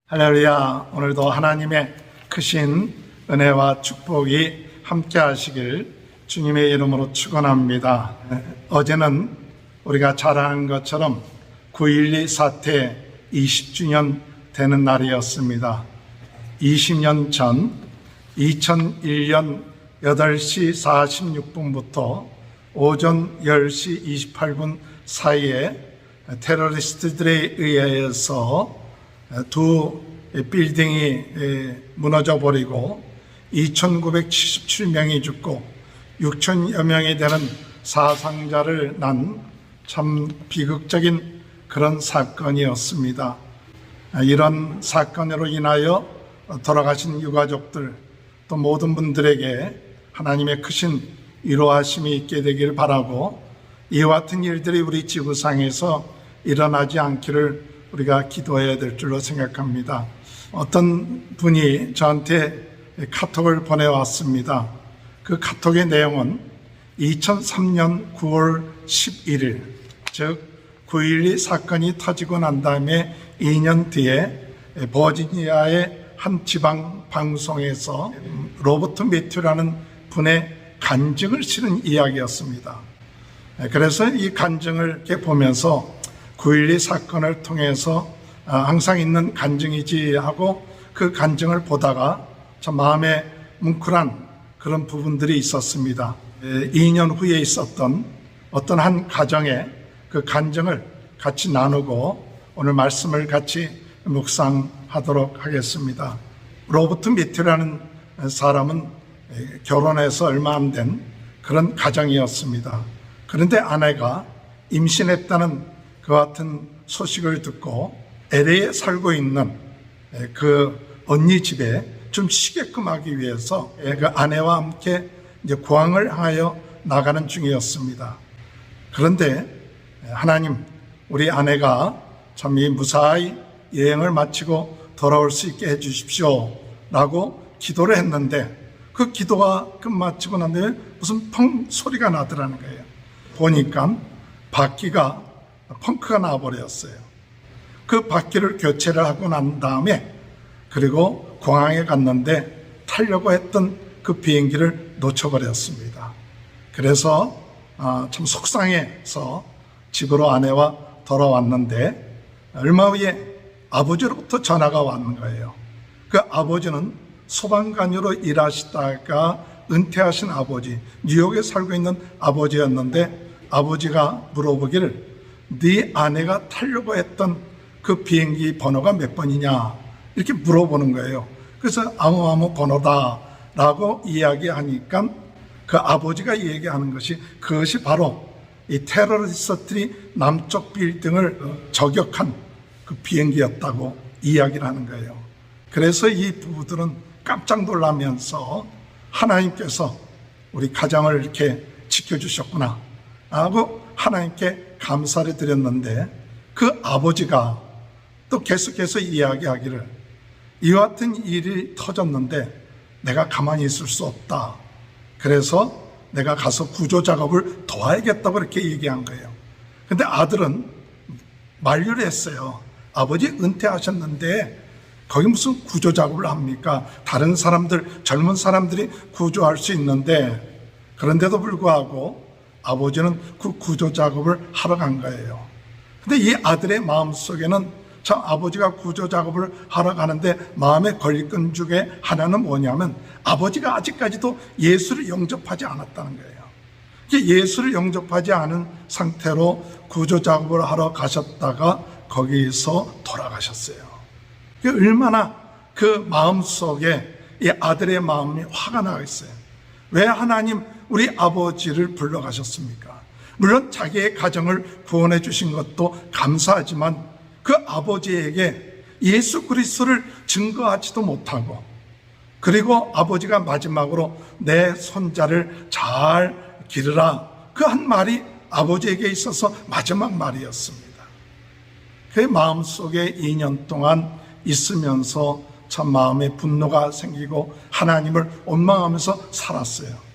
할렐루야. 오늘도 하나님의 크신 은혜와 축복이 함께 하시길 주님의 이름으로 축원합니다. 어제는 우리가 잘 아는 것처럼 9.12 사태 20주년 되는 날이었습니다. 20년 전 2001년 8시 46분부터 오전 10시 28분 사이에 테러리스트들에 의해서 두 빌딩이 무너져 버리고 2,977명이 죽고 6,000여 명이 되는 사상자를 난 참 비극적인 그런 사건이었습니다. 이런 사건으로 인하여 돌아가신 유가족들 또 모든 분들에게 하나님의 크신 위로하심이 있게 되기를 바라고, 이와 같은 일들이 우리 지구상에서 일어나지 않기를 우리가 기도해야 될 줄로 생각합니다. 어떤 분이 저한테 카톡을 보내왔습니다. 그 카톡의 내용은 2003년 9월 11일, 즉 9.12 사건이 터지고 난 다음에 2년 뒤에 버지니아의 한 지방 방송에서 로버트 매튜라는 분의 간증을 실은 이야기였습니다. 그래서 이 간증을 이렇게 보면서 9.12 사건을 통해서 항상 있는 간증이지 하고 그 간증을 보다가 참 마음에 뭉클한 그런 부분들이 있었습니다. 2년 후에 있었던 어떤 한 가정의 그 간증을 같이 나누고 오늘 말씀을 같이 묵상하도록 하겠습니다. 로버트 매튜라는 사람은 결혼해서 얼마 안 된 그런 가정이었습니다. 그런데 아내가 임신했다는 그 같은 소식을 듣고 LA에 살고 있는 그 언니 집에 좀 쉬게끔 하기 위해서 그 아내와 함께 이제 고향을 향하여 나가는 중이었습니다. 그런데 하나님, 우리 아내가 참 이 무사히 여행을 마치고 돌아올 수 있게 해주십시오 라고 기도를 했는데, 그 기도가 끝마치고 난 뒤에 무슨 펑 소리가 나더라는 거예요. 보니까 바퀴가 펑크가 나버렸어요. 그 바퀴를 교체를 하고 난 다음에 그리고 공항에 갔는데 타려고 했던 그 비행기를 놓쳐버렸습니다. 그래서 참 속상해서 집으로 아내와 돌아왔는데 얼마 후에 아버지로부터 전화가 왔는 거예요. 그 아버지는 소방관으로 일하시다가 은퇴하신 아버지, 뉴욕에 살고 있는 아버지였는데 아버지가 물어보기를 네 아내가 타려고 했던 그 비행기 번호가 몇 번이냐 이렇게 물어보는 거예요. 그래서 아무 번호다라고 이야기하니까 그 아버지가 얘기하는 것이 그것이 바로 이 테러리스트들이 남쪽 빌딩을 저격한 그 비행기였다고 이야기를 하는 거예요. 그래서 이 부부들은 깜짝 놀라면서 하나님께서 우리 가정을 이렇게 지켜주셨구나 하고 하나님께 감사를 드렸는데, 그 아버지가 또 계속해서 이야기하기를 이와 같은 일이 터졌는데 내가 가만히 있을 수 없다. 그래서 내가 가서 구조 작업을 도와야겠다고 이렇게 얘기한 거예요. 근데 아들은 만류를 했어요. 아버지 은퇴하셨는데 거기 무슨 구조 작업을 합니까? 다른 사람들, 젊은 사람들이 구조할 수 있는데. 그런데도 불구하고 아버지는 그 구조 작업을 하러 간 거예요. 근데 이 아들의 마음속에는 참 아버지가 구조 작업을 하러 가는데 마음에 걸릴 건 중에 하나는 뭐냐면 아버지가 아직까지도 예수를 영접하지 않았다는 거예요. 예수를 영접하지 않은 상태로 구조 작업을 하러 가셨다가 거기서 돌아가셨어요. 얼마나 그 마음속에 이 아들의 마음이 화가 나 있어요. 왜 하나님 우리 아버지를 불러가셨습니까? 물론 자기의 가정을 구원해 주신 것도 감사하지만 그 아버지에게 예수 그리스도를 증거하지도 못하고, 그리고 아버지가 마지막으로 내 손자를 잘 기르라 그 한 말이 아버지에게 있어서 마지막 말이었습니다. 그의 마음속에 2년 동안 있으면서 참 마음에 분노가 생기고 하나님을 원망하면서 살았어요.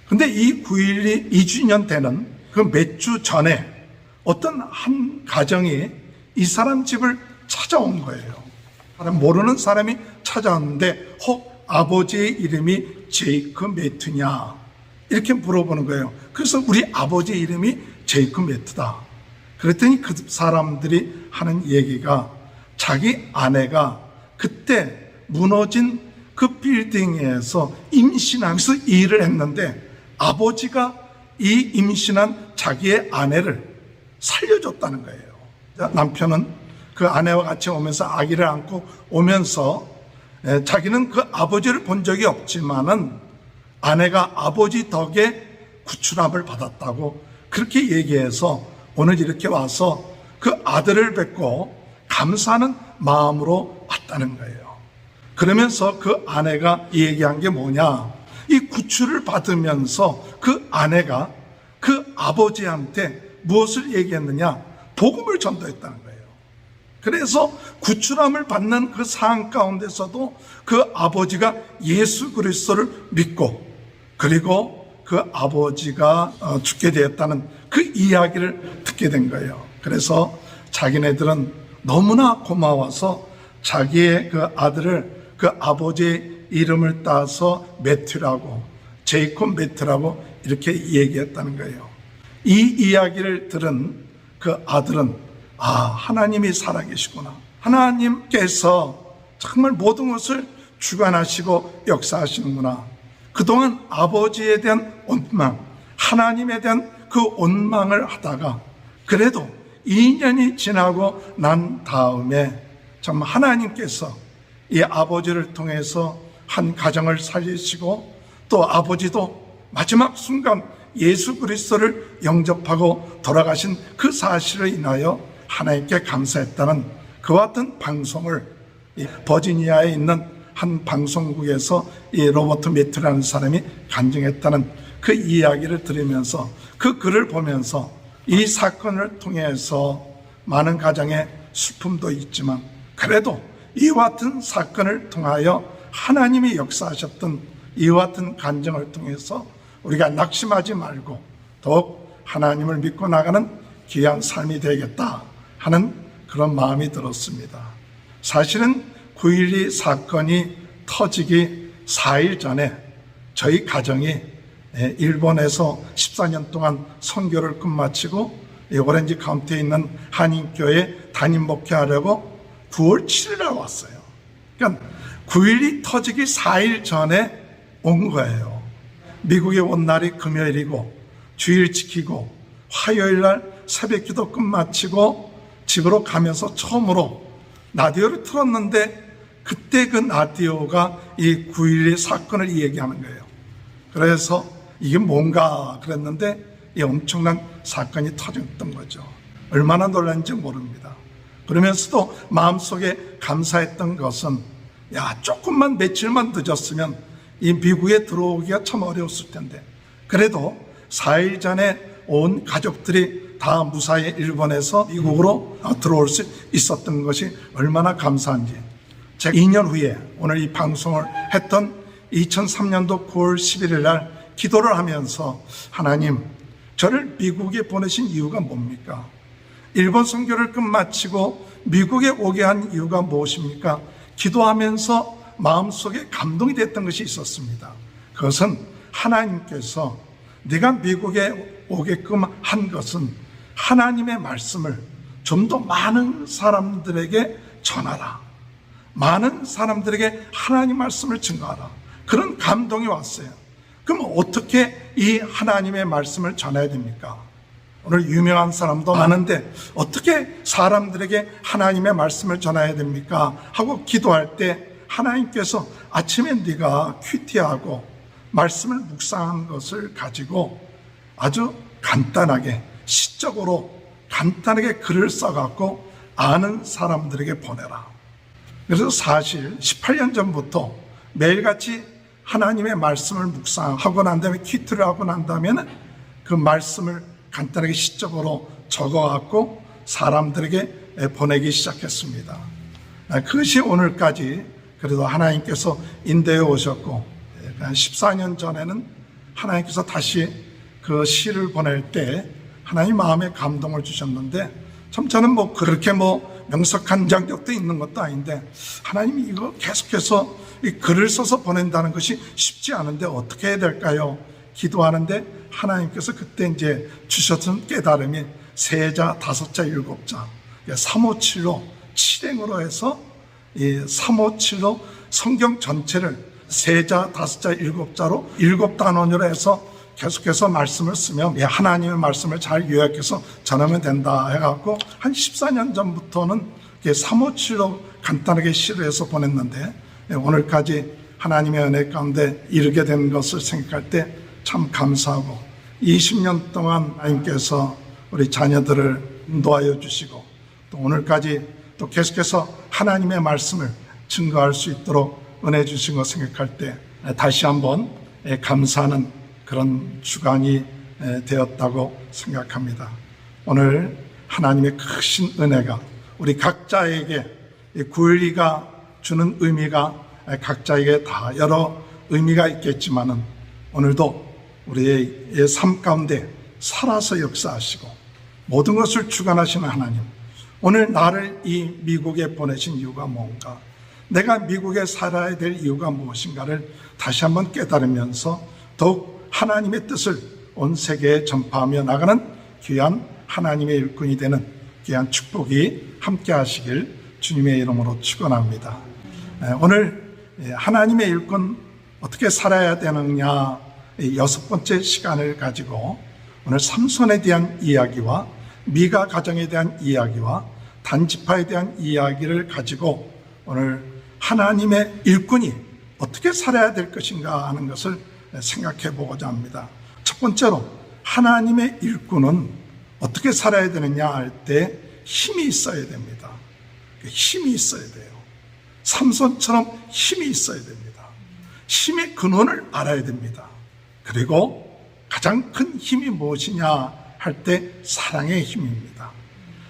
근데 이 9.12 2주년 되는 그 몇 주 전에 어떤 한 가정이 이 사람 집을 찾아온 거예요. 모르는 사람이 찾아왔는데 혹 아버지의 이름이 제이크 매튜냐 이렇게 물어보는 거예요. 그래서 우리 아버지 이름이 제이크 매튜다. 그랬더니 그 사람들이 하는 얘기가 자기 아내가 그때 무너진 그 빌딩에서 임신하면서 일을 했는데 아버지가 이 임신한 자기의 아내를 살려줬다는 거예요. 남편은 그 아내와 같이 오면서 아기를 안고 오면서 자기는 그 아버지를 본 적이 없지만은 아내가 아버지 덕에 구출함을 받았다고 그렇게 얘기해서 오늘 이렇게 와서 그 아들을 뵙고 감사하는 마음으로 왔다는 거예요. 그러면서 그 아내가 얘기한 게 뭐냐? 이 구출을 받으면서 그 아내가 그 아버지한테 무엇을 얘기했느냐? 복음을 전도했다는 거예요. 그래서 구출함을 받는 그 상황 가운데서도 그 아버지가 예수 그리스도를 믿고 그리고 그 아버지가 죽게 되었다는 그 이야기를 듣게 된 거예요. 그래서 자기네들은 너무나 고마워서 자기의 그 아들을 그 아버지의 이름을 따서 매튜라고 제이콥 매튜라고 이렇게 얘기했다는 거예요. 이 이야기를 들은 그 아들은 하나님이 살아계시구나. 하나님께서 정말 모든 것을 주관하시고 역사하시는구나. 그동안 아버지에 대한 원망, 하나님에 대한 그 원망을 하다가 그래도 2년이 지나고 난 다음에 정말 하나님께서 이 아버지를 통해서 한 가정을 살리시고 또 아버지도 마지막 순간 예수 그리스도를 영접하고 돌아가신 그 사실을 인하여 하나님께 감사했다는 그와 같은 방송을 버지니아에 있는 한 방송국에서 이 로버트 매튜라는 사람이 간증했다는 그 이야기를 들으면서 그 글을 보면서 이 사건을 통해서 많은 가정의 슬픔도 있지만 그래도 이와 같은 사건을 통하여 하나님이 역사하셨던 이와 같은 간증을 통해서 우리가 낙심하지 말고 더욱 하나님을 믿고 나가는 귀한 삶이 되겠다 하는 그런 마음이 들었습니다. 사실은 9.12 사건이 터지기 4일 전에 저희 가정이 일본에서 14년 동안 선교를 끝마치고 오렌지 카운티에 있는 한인교회 담임 목회하려고 9월 7일에 왔어요. 그러니까 9.12 터지기 4일 전에 온 거예요. 미국에 온 날이 금요일이고 주일 지키고 화요일 날 새벽 기도 끝마치고 집으로 가면서 처음으로 라디오를 틀었는데 그때 그 라디오가 이 9.12 사건을 얘기하는 거예요. 그래서 이게 뭔가 그랬는데 이 엄청난 사건이 터졌던 거죠. 얼마나 놀랐는지 모릅니다. 그러면서도 마음속에 감사했던 것은 조금만 며칠만 늦었으면 이 미국에 들어오기가 참 어려웠을 텐데 그래도 4일 전에 온 가족들이 다 무사히 일본에서 미국으로 들어올 수 있었던 것이 얼마나 감사한지 제가 2년 후에 오늘 이 방송을 했던 2003년도 9월 11일 날 기도를 하면서 하나님 저를 미국에 보내신 이유가 뭡니까? 일본 선교를 끝마치고 미국에 오게 한 이유가 무엇입니까? 기도하면서 마음속에 감동이 됐던 것이 있었습니다. 그것은 하나님께서 네가 미국에 오게끔 한 것은 하나님의 말씀을 좀 더 많은 사람들에게 전하라. 많은 사람들에게 하나님 말씀을 증거하라. 그런 감동이 왔어요. 그럼 어떻게 이 하나님의 말씀을 전해야 됩니까? 오늘 유명한 사람도 많은데 어떻게 사람들에게 하나님의 말씀을 전해야 됩니까? 하고 기도할 때 하나님께서 아침에 네가 큐티하고 말씀을 묵상한 것을 가지고 아주 간단하게 시적으로 간단하게 글을 써갖고 아는 사람들에게 보내라. 그래서 사실 18년 전부터 매일같이 하나님의 말씀을 묵상하고 난 다음에 큐티를 하고 난 다음에는 그 말씀을 간단하게 시적으로 적어갖고 사람들에게 보내기 시작했습니다. 그것이 오늘까지 그래도 하나님께서 인도해 오셨고 14년 전에는 하나님께서 다시 그 시를 보낼 때 하나님 마음에 감동을 주셨는데 참 저는 그렇게 명석한 장적도 있는 것도 아닌데 하나님이 이거 계속해서 이 글을 써서 보낸다는 것이 쉽지 않은데 어떻게 해야 될까요? 기도하는데 하나님께서 그때 이제 주셨던 깨달음이 세자, 다섯자, 일곱자, 357로 7행으로 해서 이 357로 성경 전체를 세자, 다섯자, 일곱자로 7단원으로 해서 계속해서 말씀을 쓰면 하나님의 말씀을 잘 요약해서 전하면 된다 해갖고 한 14년 전부터는 357로 간단하게 시를 해서 보냈는데 오늘까지 하나님의 은혜 가운데 이르게 된 것을 생각할 때 참 감사하고 20년 동안 하나님께서 우리 자녀들을 인도하여 주시고 또 오늘까지 또 계속해서 하나님의 말씀을 증거할 수 있도록 은혜 주신 것 생각할 때 다시 한번 감사하는 그런 주간이 되었다고 생각합니다. 오늘 하나님의 크신 은혜가 우리 각자에게 9.12가 주는 의미가 각자에게 다 여러 의미가 있겠지만은 오늘도 우리의 삶 가운데 살아서 역사하시고 모든 것을 주관하시는 하나님, 오늘 나를 이 미국에 보내신 이유가 뭔가, 내가 미국에 살아야 될 이유가 무엇인가를 다시 한번 깨달으면서 더욱 하나님의 뜻을 온 세계에 전파하며 나가는 귀한 하나님의 일꾼이 되는 귀한 축복이 함께 하시길 주님의 이름으로 축원합니다. 오늘 하나님의 일꾼 어떻게 살아야 되느냐 6번째 시간을 가지고 오늘 삼손에 대한 이야기와 미가 가정에 대한 이야기와 단지파에 대한 이야기를 가지고 오늘 하나님의 일꾼이 어떻게 살아야 될 것인가 하는 것을 생각해 보고자 합니다. 첫 번째로 하나님의 일꾼은 어떻게 살아야 되느냐 할 때 힘이 있어야 됩니다. 힘이 있어야 돼요. 삼손처럼 힘이 있어야 됩니다. 힘의 근원을 알아야 됩니다. 그리고 가장 큰 힘이 무엇이냐 할 때 사랑의 힘입니다.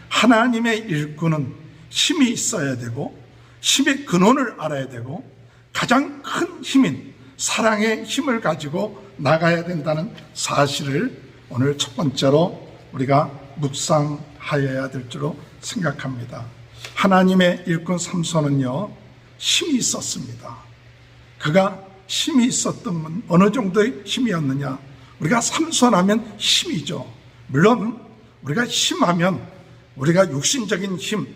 하나님의 일꾼은 힘이 있어야 되고 힘의 근원을 알아야 되고 가장 큰 힘인 사랑의 힘을 가지고 나가야 된다는 사실을 오늘 첫 번째로 우리가 묵상하여야 될 줄로 생각합니다. 하나님의 일꾼 삼손은요, 힘이 있었습니다. 그가 힘이 있었던 건 어느 정도의 힘이었느냐? 우리가 삼손하면 힘이죠. 물론 우리가 힘하면 우리가 육신적인 힘,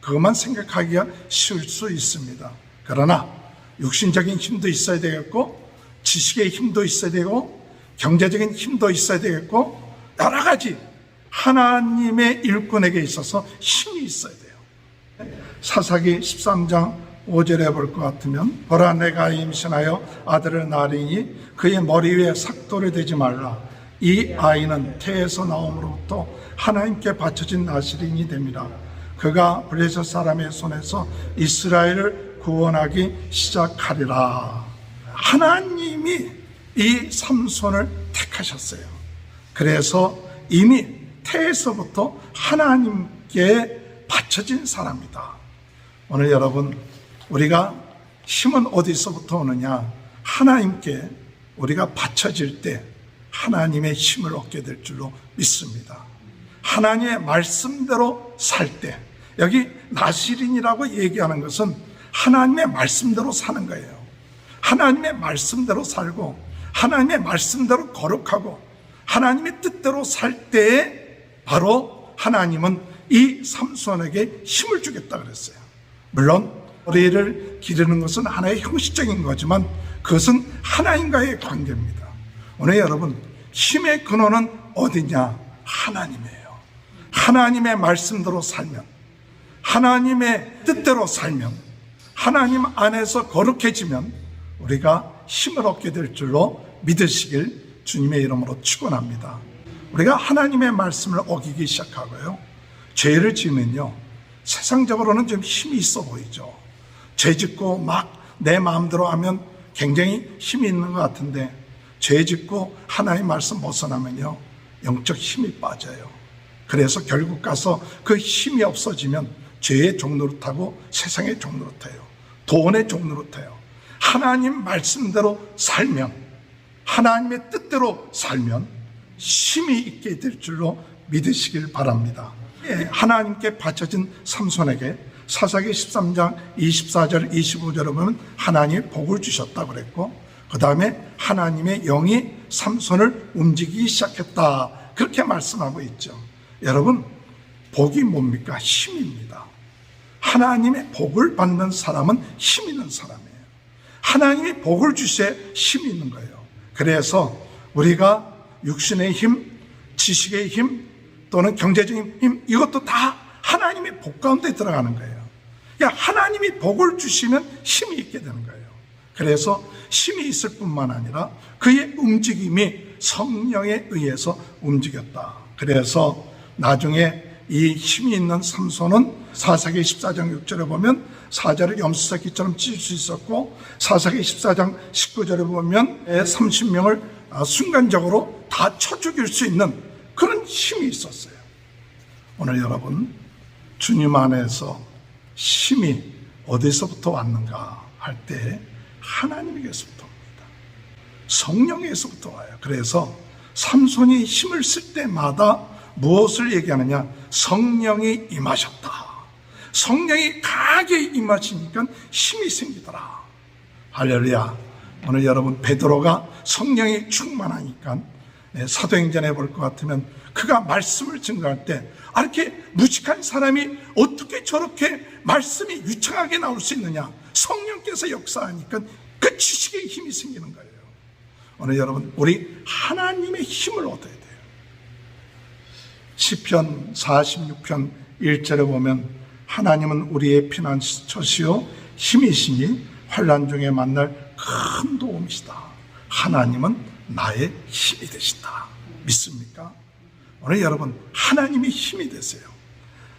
그것만 생각하기가 쉬울 수 있습니다. 그러나 육신적인 힘도 있어야 되겠고 지식의 힘도 있어야 되고 경제적인 힘도 있어야 되겠고 여러 가지 하나님의 일꾼에게 있어서 힘이 있어야 돼요. 사사기 13장 5절에 볼 것 같으면 보라 내가 임신하여 아들을 낳으리니 그의 머리 위에 삭도를 대지 말라. 이 아이는 태에서 나옴으로부터 하나님께 바쳐진 나시린이 됨이라. 그가 블레셋 사람의 손에서 이스라엘을 구원하기 시작하리라. 하나님이 이 삼손을 택하셨어요. 그래서 이미 태에서부터 하나님께 바쳐진 사람이다. 오늘 여러분, 우리가 힘은 어디서부터 오느냐? 하나님께 우리가 바쳐질 때 하나님의 힘을 얻게 될 줄로 믿습니다. 하나님의 말씀대로 살 때, 여기 나시린이라고 얘기하는 것은 하나님의 말씀대로 사는 거예요. 하나님의 말씀대로 살고 하나님의 말씀대로 거룩하고 하나님의 뜻대로 살 때에 바로 하나님은 이 삼손에게 힘을 주겠다 그랬어요. 물론 머리를 기르는 것은 하나의 형식적인 거지만 그것은 하나님과의 관계입니다. 오늘 여러분, 힘의 근원은 어디냐? 하나님이에요. 하나님의 말씀대로 살면, 하나님의 뜻대로 살면, 하나님 안에서 거룩해지면 우리가 힘을 얻게 될 줄로 믿으시길 주님의 이름으로 축원합니다. 우리가 하나님의 말씀을 어기기 시작하고요, 죄를 지으면요, 세상적으로는 좀 힘이 있어 보이죠. 죄 짓고 막 내 마음대로 하면 굉장히 힘이 있는 것 같은데 죄 짓고 하나님 말씀 벗어나면요, 영적 힘이 빠져요. 그래서 결국 가서 그 힘이 없어지면 죄의 종노릇하고 세상의 종노릇해요. 돈의 종노릇해요. 하나님 말씀대로 살면, 하나님의 뜻대로 살면 힘이 있게 될 줄로 믿으시길 바랍니다. 하나님께 바쳐진 삼손에게 사사기 13장 24절 25절에 보면 하나님이 복을 주셨다고 그랬고, 그 다음에 하나님의 영이 삼손을 움직이기 시작했다, 그렇게 말씀하고 있죠. 여러분, 복이 뭡니까? 힘입니다. 하나님의 복을 받는 사람은 힘 있는 사람이에요. 하나님이 복을 주셔야 힘이 있는 거예요. 그래서 우리가 육신의 힘, 지식의 힘, 또는 경제적인 힘, 이것도 다 하나님의 복 가운데 들어가는 거예요. 그러니까 하나님이 복을 주시면 힘이 있게 되는 거예요. 그래서 힘이 있을 뿐만 아니라 그의 움직임이 성령에 의해서 움직였다. 그래서 나중에 이 힘이 있는 삼손은 사사기 14장 6절에 보면 사자를 염소새끼처럼 찢을 수 있었고, 사사기 14장 19절에 보면 30명을 순간적으로 다 쳐 죽일 수 있는 그런 힘이 있었어요. 오늘 여러분, 주님 안에서 힘이 어디서부터 왔는가 할 때 하나님에게서부터 옵니다. 성령에게서부터 와요. 그래서 삼손이 힘을 쓸 때마다 무엇을 얘기하느냐? 성령이 임하셨다. 성령이 강하게 임하시니까 힘이 생기더라. 할렐루야. 오늘 여러분, 베드로가 성령이 충만하니까 사도행전에 볼 것 같으면 그가 말씀을 증거할 때 이렇게 무식한 사람이 어떻게 저렇게 말씀이 유창하게 나올 수 있느냐? 성령께서 역사하니까 그 지식의 힘이 생기는 거예요. 오늘 여러분, 우리 하나님의 힘을 얻어야 돼요. 시편 46편 1절에 보면 하나님은 우리의 피난처시요 힘이시니 환난 중에 만날 큰 도움이시다. 하나님은 나의 힘이 되신다. 믿습니까? 오늘 여러분, 하나님이 힘이 되세요.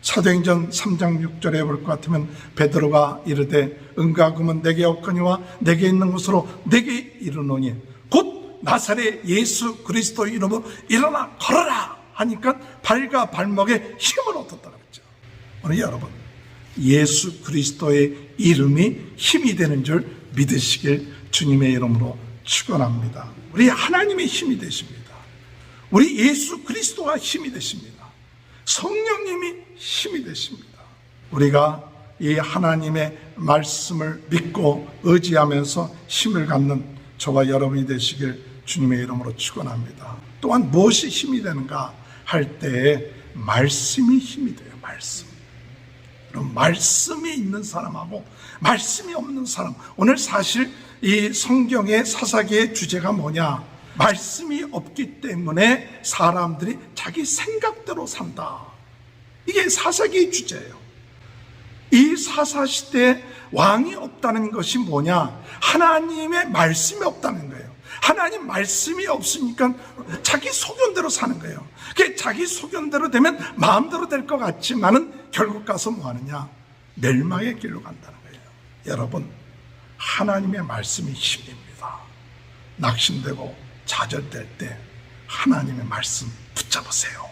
사도행전 3장 6절에 볼 것 같으면 베드로가 이르되 은과 금은 내게 없거니와 내게 있는 것으로 내게 이르노니 곧 나사렛 예수 그리스도 이름으로 일어나 걸어라 하니까 발과 발목에 힘을 얻었다 그랬죠. 오늘 여러분, 예수 그리스도의 이름이 힘이 되는 줄 믿으시길 주님의 이름으로 축원합니다. 우리 하나님의 힘이 되십니다. 우리 예수 그리스도가 힘이 되십니다. 성령님이 힘이 되십니다. 우리가 이 하나님의 말씀을 믿고 의지하면서 힘을 갖는 저와 여러분이 되시길 주님의 이름으로 축원합니다. 또한 무엇이 힘이 되는가 할 때에 말씀이 힘이 돼요. 말씀. 그럼 말씀이 있는 사람하고 말씀이 없는 사람, 오늘 사실 이 성경의 사사기의 주제가 뭐냐? 말씀이 없기 때문에 사람들이 자기 생각대로 산다. 이게 사사기의 주제예요. 이 사사시대에 왕이 없다는 것이 뭐냐? 하나님의 말씀이 없다는 거예요. 하나님 말씀이 없으니까 자기 소견대로 사는 거예요. 그게 자기 소견대로 되면 마음대로 될 것 같지만은 결국 가서 뭐 하느냐? 멸망의 길로 간다는 거예요. 여러분, 하나님의 말씀이 힘입니다. 낙심되고 좌절될 때 하나님의 말씀 붙잡으세요.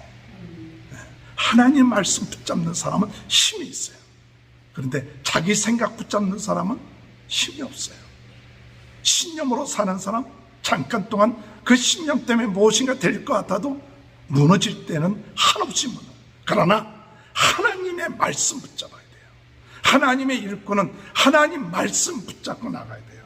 하나님의 말씀 붙잡는 사람은 힘이 있어요. 그런데 자기 생각 붙잡는 사람은 힘이 없어요. 신념으로 사는 사람, 잠깐 동안 그 신념 때문에 무엇인가 될 것 같아도 무너질 때는 한없이 무너져. 그러나 하나님의 말씀 붙잡아야 돼요. 하나님의 일꾼은 하나님 말씀 붙잡고 나가야 돼요.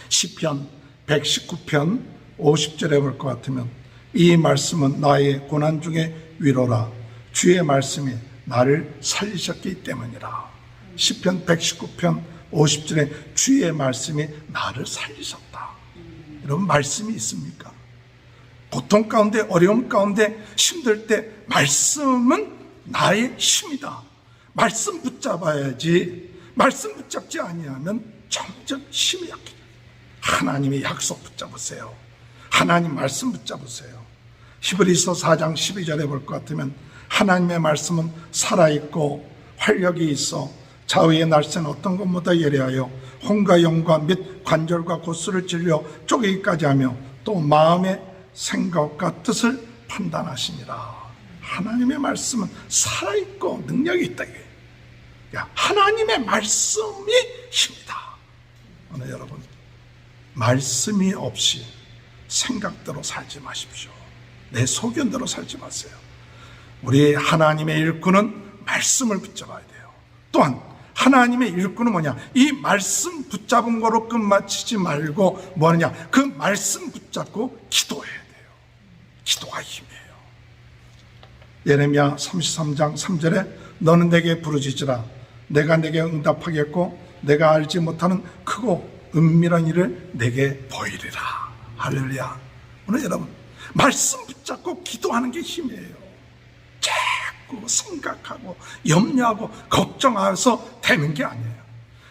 시편 119편 50절에 볼 것 같으면 이 말씀은 나의 고난 중에 위로라. 주의 말씀이 나를 살리셨기 때문이라. 시편 119편 50절에 주의 말씀이 나를 살리셨다. 여러분, 말씀이 있습니까? 고통 가운데, 어려움 가운데, 힘들 때 말씀은 나의 힘이다. 말씀 붙잡아야지. 말씀 붙잡지 아니하면 점점 힘이 약해져요. 하나님의 약속 붙잡으세요. 하나님 말씀 붙잡으세요. 히브리서 4장 12절에 볼 것 같으면 하나님의 말씀은 살아있고 활력이 있어 좌우의 날쌘 어떤 것보다 예리하여 혼과 영과 및 관절과 골수를 찔려 쪼개기까지 하며 또 마음의 생각과 뜻을 판단하시니라. 하나님의 말씀은 살아있고 능력이 있다. 하나님의 말씀이 힘이다. 오늘 여러분, 말씀이 없이 생각대로 살지 마십시오. 내 소견대로 살지 마세요. 우리 하나님의 일꾼은 말씀을 붙잡아야 돼요. 또한 하나님의 일꾼은 뭐냐? 이 말씀 붙잡은 거로 끝마치지 말고 뭐 하느냐? 그 말씀 붙잡고 기도해야 돼요. 기도가 힘이에요. 예레미야 33장 3절에 너는 내게 부르짖으라. 내가 내게 응답하겠고 내가 알지 못하는 크고 은밀한 일을 내게 보이리라. 할렐루야. 오늘 여러분 말씀 붙잡고 기도하는 게 힘이에요. 자꾸 생각하고 염려하고 걱정해서 되는 게 아니에요.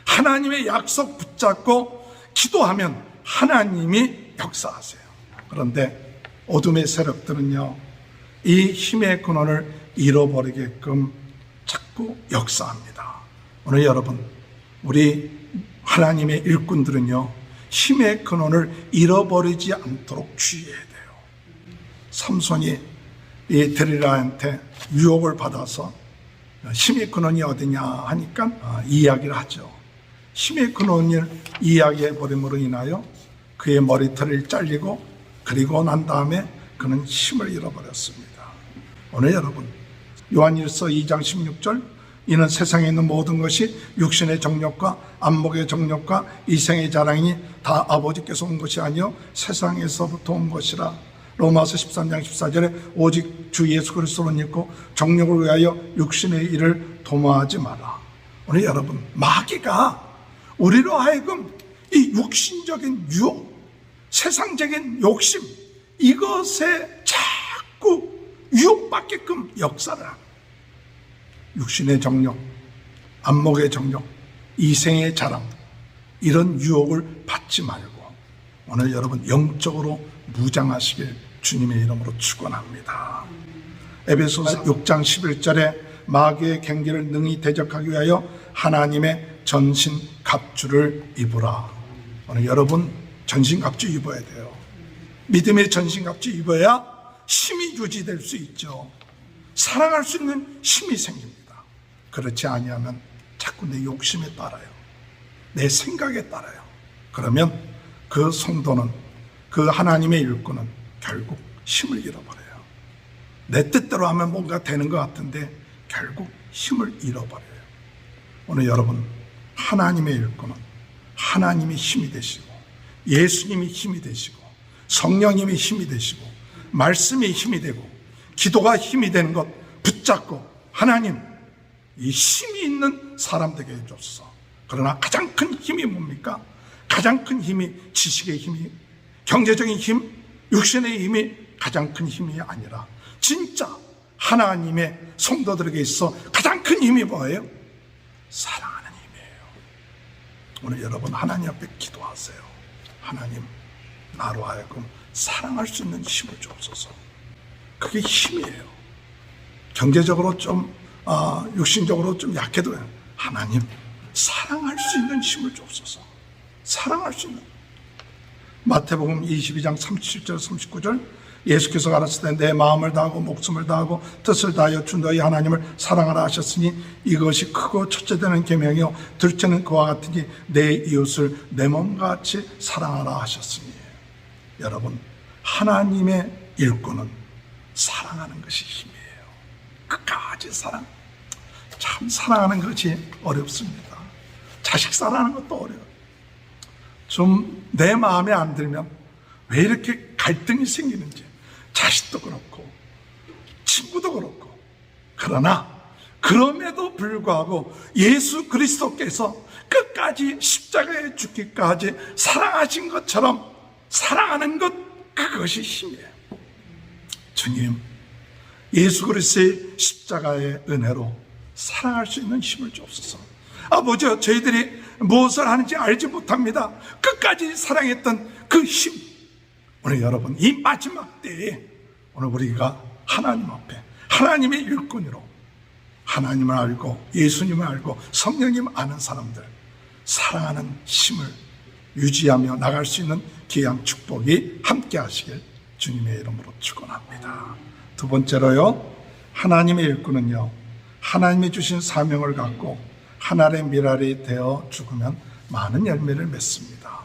하나님의 약속 붙잡고 기도하면 하나님이 역사하세요. 그런데 어둠의 세력들은요, 이 힘의 근원을 잃어버리게끔 자꾸 역사합니다. 오늘 여러분, 우리 하나님의 일꾼들은요, 힘의 근원을 잃어버리지 않도록 주의해야 돼요. 삼손이 이 데릴라한테 유혹을 받아서 힘의 근원이 어디냐 하니까 이야기를 하죠. 힘의 근원을 이야기해 버림으로 인하여 그의 머리털을 잘리고 그리고 난 다음에 그는 힘을 잃어버렸습니다. 오늘 여러분, 요한일서 2장 16절, 이는 세상에 있는 모든 것이 육신의 정욕과 안목의 정욕과 이생의 자랑이 다 아버지께서 온 것이 아니요 세상에서부터 온 것이라. 로마서 13장 14절에 오직 주 예수 그리스도를 믿고 정욕을 위하여 육신의 일을 도모하지 마라. 오늘 여러분, 마귀가 우리로 하여금 이 육신적인 유혹, 세상적인 욕심, 이것에 자꾸 유혹받게끔 역사를 합니다. 육신의 정욕, 안목의 정욕, 이생의 자랑, 이런 유혹을 받지 말고 오늘 여러분 영적으로 무장하시길 주님의 이름으로 축원합니다. 에베소서 6장 11절에 마귀의 경계를 능히 대적하기 위하여 하나님의 전신 갑주를 입으라. 오늘 여러분 전신 갑주 입어야 돼요. 믿음의 전신 갑주 입어야 힘이 유지될 수 있죠. 사랑할 수 있는 힘이 생깁니다. 그렇지 아니하면 자꾸 내 욕심에 따라요. 내 생각에 따라요. 그러면 그 성도는, 그 하나님의 일꾼은 결국 힘을 잃어버려요. 내 뜻대로 하면 뭔가 되는 것 같은데 결국 힘을 잃어버려요. 오늘 여러분, 하나님의 일꾼은 하나님이 힘이 되시고 예수님이 힘이 되시고 성령님이 힘이 되시고 말씀이 힘이 되고 기도가 힘이 되는 것 붙잡고 하나님, 이 힘이 있는 사람 되게 해줬어. 그러나 가장 큰 힘이 뭡니까? 가장 큰 힘이 지식의 힘이, 경제적인 힘, 육신의 힘이 가장 큰 힘이 아니라 진짜 하나님의 성도들에게 있어 가장 큰 힘이 뭐예요? 사랑하는 힘이에요. 오늘 여러분 하나님 앞에 기도하세요. 하나님, 나로 하여금 사랑할 수 있는 힘을 주옵소서. 그게 힘이에요. 경제적으로 좀 육신적으로 좀 약해도 하나님, 사랑할 수 있는 힘을 주옵소서. 사랑할 수 있는. 마태복음 22장 37절 39절, 예수께서 가르치되 내 마음을 다하고 목숨을 다하고 뜻을 다하여 주 너희 하나님을 사랑하라 하셨으니 이것이 크고 첫째 되는 계명이요 둘째는 그와 같으니 내 이웃을 내 몸같이 사랑하라 하셨으니. 여러분, 하나님의 일꾼은 사랑하는 것이 힘이에요. 끝까지 사랑. 참 사랑하는 것이 어렵습니다. 자식 사랑하는 것도 어려워요. 좀 내 마음에 안 들면 왜 이렇게 갈등이 생기는지, 자식도 그렇고 친구도 그렇고. 그러나 그럼에도 불구하고 예수 그리스도께서 끝까지 십자가에 죽기까지 사랑하신 것처럼 사랑하는 것, 그것이 힘이에요. 주님, 예수 그리스도의 십자가의 은혜로 사랑할 수 있는 힘을 주옵소서. 아버지, 저희들이 무엇을 하는지 알지 못합니다. 끝까지 사랑했던 그 힘, 오늘 여러분 이 마지막 때에 오늘 우리가 하나님 앞에 하나님의 일꾼으로 하나님을 알고 예수님을 알고 성령님 아는 사람들, 사랑하는 힘을 유지하며 나갈 수 있는 귀한 축복이 함께 하시길 주님의 이름으로 축원합니다. 두 번째로요, 하나님의 일꾼은요, 하나님이 주신 사명을 갖고 하나의 미랄이 되어 죽으면 많은 열매를 맺습니다.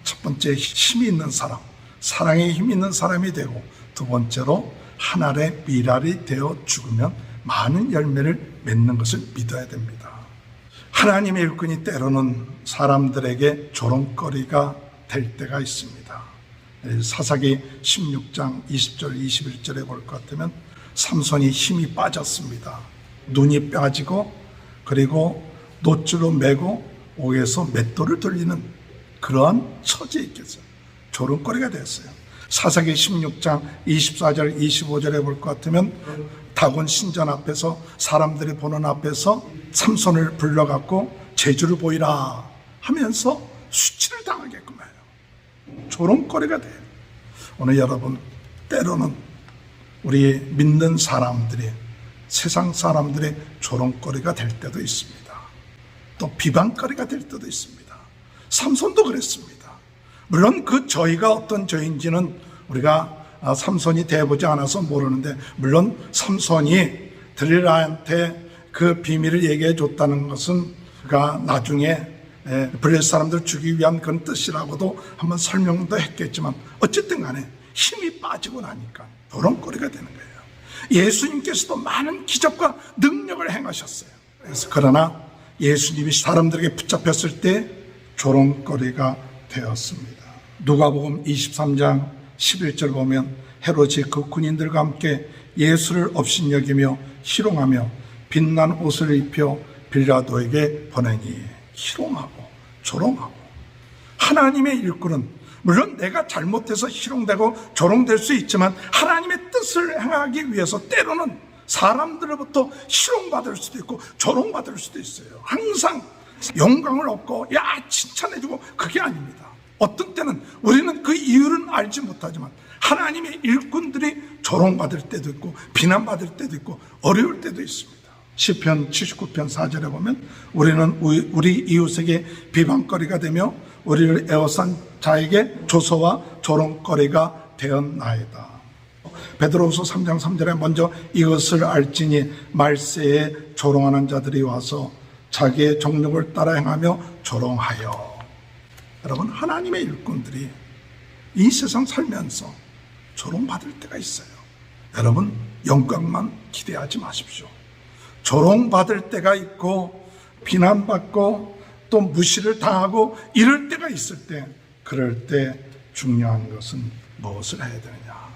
첫 번째, 힘이 있는 사람, 사랑에 힘 있는 사람이 되고, 두 번째로 하늘의 미랄이 되어 죽으면 많은 열매를 맺는 것을 믿어야 됩니다. 하나님의 일꾼이 때로는 사람들에게 조롱거리가 될 때가 있습니다. 사사기 16장 20절 21절에 볼 것 같으면 삼손이 힘이 빠졌습니다. 눈이 빠지고 그리고 노줄로 매고 옥에서 맷돌을 돌리는 그러한 처지에 있겠어요. 조롱거리가 됐어요. 사사기 16장 24절 25절에 볼 것 같으면 다곤 신전 앞에서 사람들이 보는 앞에서 삼손을 불러갖고 재주를 보이라 하면서 수치를 당하게끔 해요. 조롱거리가 돼요. 오늘 여러분, 때로는 우리 믿는 사람들이 세상 사람들의 조롱거리가 될 때도 있습니다. 또 비방거리가 될 때도 있습니다. 삼손도 그랬습니다. 물론 그 저희가 어떤 저희인지는 우리가 삼손이 돼보지 않아서 모르는데, 물론 삼손이 들릴라한테 그 비밀을 얘기해 줬다는 것은 그가 나중에 블레셋 사람들 죽이기 위한 그런 뜻이라고도 한번 설명도 했겠지만, 어쨌든 간에 힘이 빠지고 나니까 조롱거리가 되는 거예요. 예수님께서도 많은 기적과 능력을 행하셨어요. 그러나 예수님이 사람들에게 붙잡혔을 때 조롱거리가 되었습니다. 누가복음 23장 11절 보면 헤롯이 그 군인들과 함께 예수를 업신여기며 희롱하며 빛난 옷을 입혀 빌라도에게 보내니, 희롱하고 조롱하고. 하나님의 일꾼은 물론 내가 잘못해서 희롱되고 조롱될 수 있지만 하나님의 뜻을 행하기 위해서 때로는 사람들로부터 희롱받을 수도 있고 조롱받을 수도 있어요. 항상 영광을 얻고 칭찬해주고 그게 아닙니다. 어떤 때는 우리는 그 이유는 알지 못하지만 하나님의 일꾼들이 조롱받을 때도 있고 비난받을 때도 있고 어려울 때도 있습니다. 시편 79편 4절에 보면 우리는 우리 이웃에게 비방거리가 되며 우리를 에워싼 자에게 조소와 조롱거리가 되었나이다. 베드로후서 3장 3절에 먼저 이것을 알지니 말세에 조롱하는 자들이 와서 자기의 정욕을 따라 행하며 조롱하여. 여러분, 하나님의 일꾼들이 이 세상 살면서 조롱받을 때가 있어요. 여러분, 영광만 기대하지 마십시오. 조롱받을 때가 있고 비난받고 또 무시를 당하고 이럴 때가 있을 때, 그럴 때 중요한 것은 무엇을 해야 되느냐?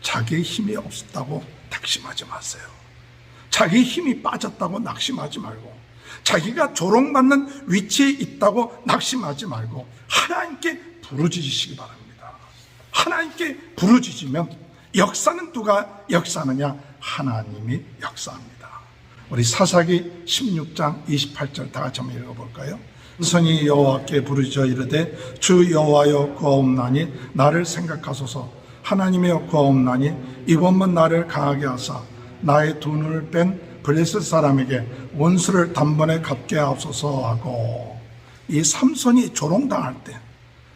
자기의 힘이 없었다고 낙심하지 마세요. 자기의 힘이 빠졌다고 낙심하지 말고, 자기가 조롱받는 위치에 있다고 낙심하지 말고 하나님께 부르짖으시기 바랍니다. 하나님께 부르짖으면 역사는 누가 역사하느냐? 하나님이 역사합니다. 우리 사사기 16장 28절 다 같이 한번 읽어볼까요? 선이 여호와께 부르짖어 이르되 주 여호와여 구하옵나니 나를 생각하소서. 하나님의 구하옵나니 이번만 나를 강하게 하사 나의 두 눈을 뺀 블레셋 사람에게 원수를 단번에 갚게 하옵소서 하고. 이 삼손이 조롱당할 때,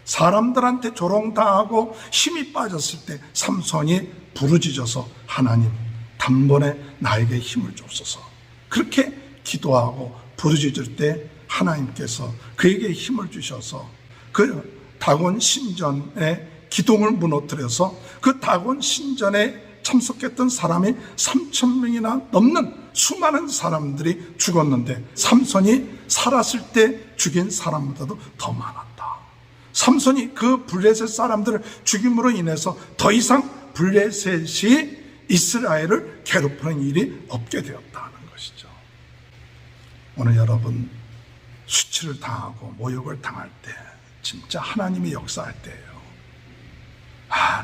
사람들한테 조롱당하고 힘이 빠졌을 때 삼손이 부르짖어서 하나님 단번에 나에게 힘을 줍소서, 그렇게 기도하고 부르짖을 때 하나님께서 그에게 힘을 주셔서 그 다곤 신전의 기둥을 무너뜨려서 그 다곤 신전에 참석했던 사람이 3,000명이나 넘는 수많은 사람들이 죽었는데 삼손이 살았을 때 죽인 사람보다도 더 많았다. 삼손이 그 블레셋 사람들을 죽임으로 인해서 더 이상 블레셋이 이스라엘을 괴롭히는 일이 없게 되었다는 것이죠. 오늘 여러분, 수치를 당하고 모욕을 당할 때 진짜 하나님이 역사할 때예요.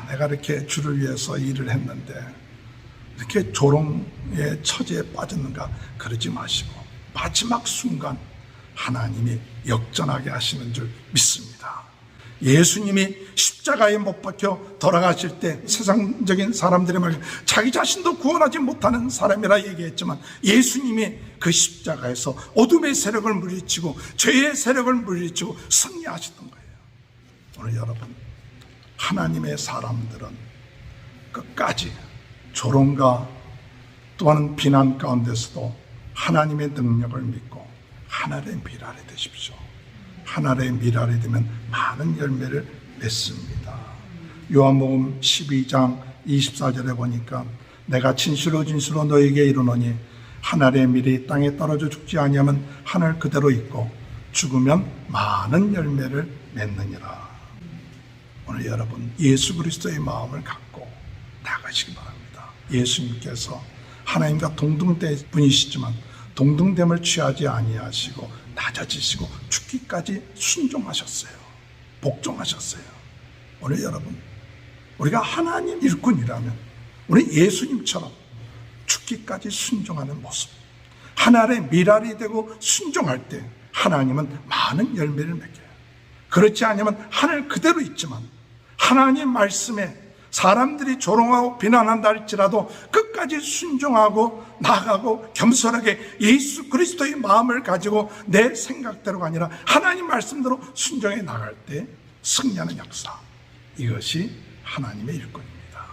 내가 이렇게 주를 위해서 일을 했는데 이렇게 조롱의 처지에 빠졌는가, 그러지 마시고 마지막 순간 하나님이 역전하게 하시는 줄 믿습니다. 예수님이 십자가에 못 박혀 돌아가실 때 세상적인 사람들의 말, 자기 자신도 구원하지 못하는 사람이라 얘기했지만 예수님이 그 십자가에서 어둠의 세력을 물리치고 죄의 세력을 물리치고 승리하셨던 거예요. 오늘 여러분, 하나님의 사람들은 끝까지 조롱과 또한 비난 가운데서도 하나님의 능력을 믿고 하늘의 미랄이 되십시오. 하늘의 미랄이 되면 많은 열매를 맺습니다. 요한복음 12장 24절에 보니까 내가 진실로 진실로 너에게 이르노니 한 알의 밀이 땅에 떨어져 죽지 아니하면 하늘 그대로 있고 죽으면 많은 열매를 맺느니라. 오늘 여러분 예수 그리스도의 마음을 갖고 나가시기 바랍니다. 예수님께서 하나님과 동등된 분이시지만 동등됨을 취하지 아니하시고 낮아지시고 죽기까지 순종하셨어요. 복종하셨어요. 오늘 여러분 우리가 하나님 일꾼이라면 우리 예수님처럼 죽기까지 순종하는 모습, 하나님의 미랄이 되고 순종할 때 하나님은 많은 열매를 맺겨요. 그렇지 않으면 하늘 그대로 있지만 하나님 말씀에 사람들이 조롱하고 비난한다 할지라도 끝까지 순종하고 나가고 겸손하게 예수 그리스도의 마음을 가지고 내 생각대로가 아니라 하나님 말씀대로 순종해 나갈 때 승리하는 역사, 이것이 하나님의 일꾼입니다.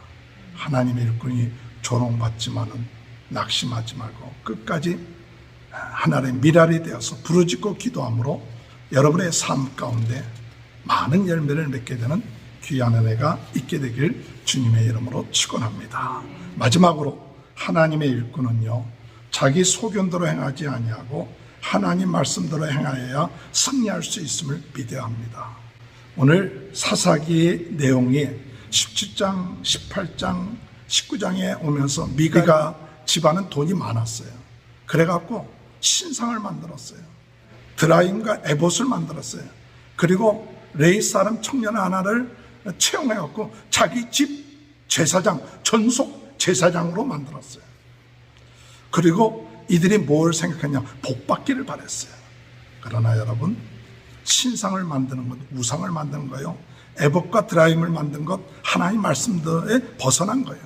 하나님의 일꾼이 조롱받지만은 낙심하지 말고 끝까지 하나님의 미랄이 되어서 부르짖고 기도함으로 여러분의 삶 가운데 많은 열매를 맺게 되는 귀한 은혜가 있게 되길 주님의 이름으로 축원합니다. 마지막으로 하나님의 일꾼은요, 자기 소견대로 행하지 아니하고 하나님 말씀대로 행하여야 승리할 수 있음을 믿어야 합니다. 오늘 사사기의 내용이 17장, 18장, 19장에 오면서 미가 집안은 돈이 많았어요. 그래갖고 신상을 만들었어요. 드라임과 에봇을 만들었어요. 그리고 레이 사람 청년 하나를 채용해갖고 자기 집 제사장, 전속 제사장으로 만들었어요. 그리고 이들이 뭘 생각했냐? 복받기를 바랬어요. 그러나 여러분, 신상을 만드는 것, 우상을 만드는 거요, 에봇과 드라임을 만든 것, 하나님 말씀들에 벗어난 거예요.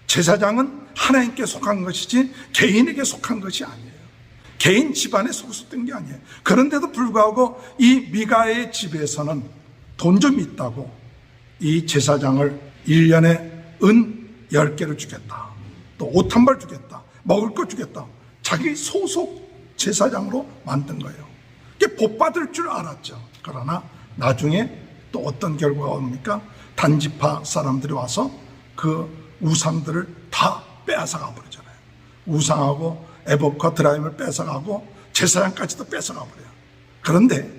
제사장은 하나님께 속한 것이지 개인에게 속한 것이 아니에요. 개인 집안에 속속된 게 아니에요. 그런데도 불구하고 이 미가의 집에서는 돈 좀 있다고 이 제사장을 1년에 은 10개를 주겠다, 또 옷 한 벌 주겠다, 먹을 거 주겠다, 자기 소속 제사장으로 만든 거예요. 이게 복 받을 줄 알았죠. 그러나 나중에 또 어떤 결과가 옵니까? 단지파 사람들이 와서 그 우상들을 다 빼앗아가 버리잖아요. 우상하고 에봇과 드라임을 뺏어가고 제사장까지도 뺏어가 버려요. 그런데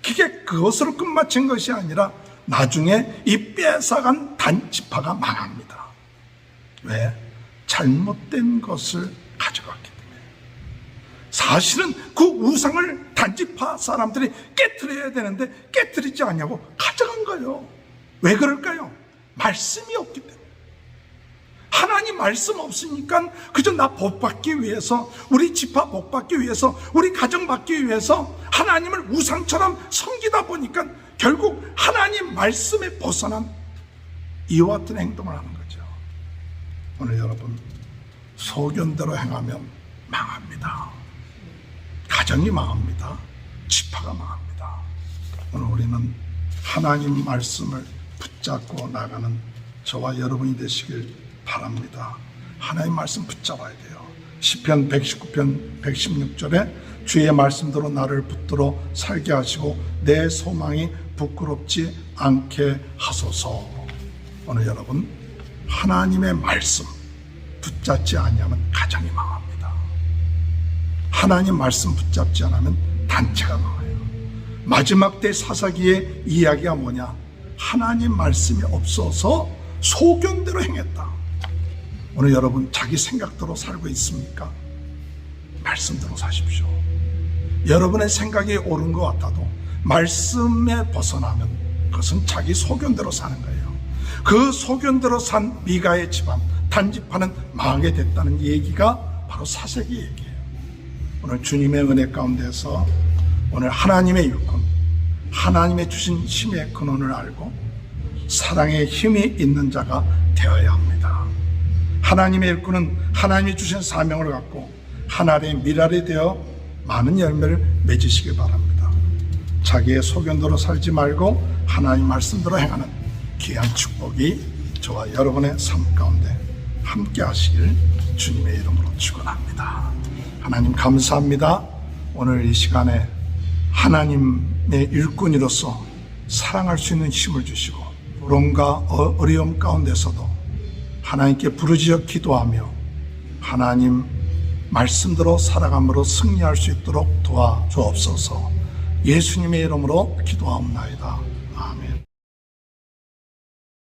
그게 그것으로 끝마친 것이 아니라 나중에 이 뺏어간 단지파가 망합니다. 왜? 잘못된 것을 가져갔기 때문에. 사실은 그 우상을 단지파 사람들이 깨트려야 되는데 깨트리지 않냐고 가져간 거예요. 왜 그럴까요? 말씀이 없기 때문에. 하나님 말씀 없으니까 그저 나 복 받기 위해서, 우리 집화 복 받기 위해서, 우리 가정 받기 위해서 하나님을 우상처럼 섬기다 보니까 결국 하나님 말씀에 벗어난 이와 같은 행동을 하는 거죠. 오늘 여러분, 소견대로 행하면 망합니다. 가정이 망합니다. 집화가 망합니다. 오늘 우리는 하나님 말씀을 붙잡고 나가는 저와 여러분이 되시길 바랍니다. 하나님 말씀 붙잡아야 돼요. 시편 119편 116절에 주의 말씀대로 나를 붙들어 살게 하시고 내 소망이 부끄럽지 않게 하소서. 오늘 여러분, 하나님의 말씀 붙잡지 아니하면 가정이 망합니다. 하나님 말씀 붙잡지 않으면 단체가 망해요. 마지막 때 사사기의 이야기가 뭐냐? 하나님 말씀이 없어서 소견대로 행했다. 오늘 여러분, 자기 생각대로 살고 있습니까? 말씀대로 사십시오. 여러분의 생각이 옳은 것 같아도 말씀에 벗어나면 그것은 자기 소견대로 사는 거예요. 그 소견대로 산 미가의 집안 단지파는 망하게 됐다는 얘기가 바로 사사기 얘기예요. 오늘 주님의 은혜 가운데서 오늘 하나님의 일꾼, 하나님의 주신 힘의 근원을 알고 사랑의 힘이 있는 자가 되어야 합니다. 하나님의 일꾼은 하나님이 주신 사명을 갖고 하나님의 미랄이 되어 많은 열매를 맺으시기 바랍니다. 자기의 소견대로 살지 말고 하나님 말씀대로 행하는 귀한 축복이 저와 여러분의 삶 가운데 함께 하시길 주님의 이름으로 축원합니다. 하나님 감사합니다. 오늘 이 시간에 하나님의 일꾼으로서 사랑할 수 있는 힘을 주시고 불온과 어려움 가운데서도 하나님께 부르짖어 기도하며 하나님 말씀대로 살아감으로 승리할 수 있도록 도와주옵소서. 예수님의 이름으로 기도하옵나이다. 아멘.